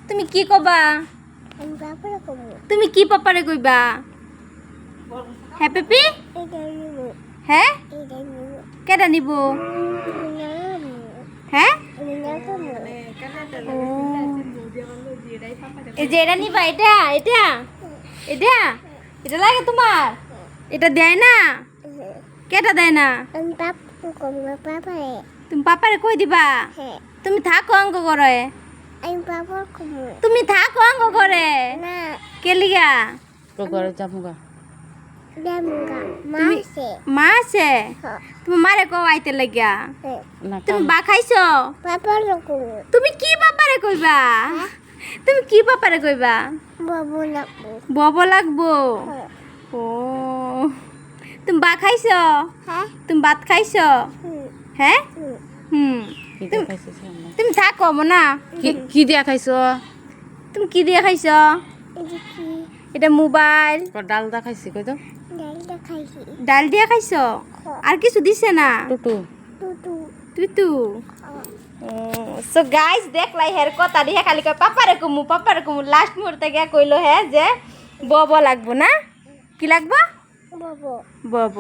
তুমি কি কবা? তুমি কি পাপারে কইবা? হ্যাঁ পেপি? হ্যাঁ কেডা নিব? হ্যাঁ এই যে এটা নিবা, এটা এটা এটা এটা লাগে তোমার? এটা দেয় না? কেটা দেয় না? তুমি পাপারে কই দিবা? তুমি থাকো অঙ্ক করে। তুমি থাকো অঙ্ক করে। কে লিগা? মা আছে? তুমি মারে কও আইতে লাগিয়া। তুমি বা খাইছো? তুমি কি পাপারে কইবা? তুমি কি পাপারে কইবা? বব লাগবো। ও তুমি বা খাইছো? তুমি ভাত খাইছো? হ্যাঁ তুমি থাকো না। কি দিয়া খাইছো? তুমি কি দিয়ে খাইছো? এটা মোবাইল ডাল দা খাইছি কই তো ডাল দিয়ে খাইছো? আর কিছু দিছে না? টুটু তুই তু সো গাইস দেখলাই হের কথা দিয়ে খালি কয় পাপারে কুমু লাস্ট মুহূর্তে গিয়া কইলো হ্যাঁ যে বব লাগবো না। কি লাগবো? বব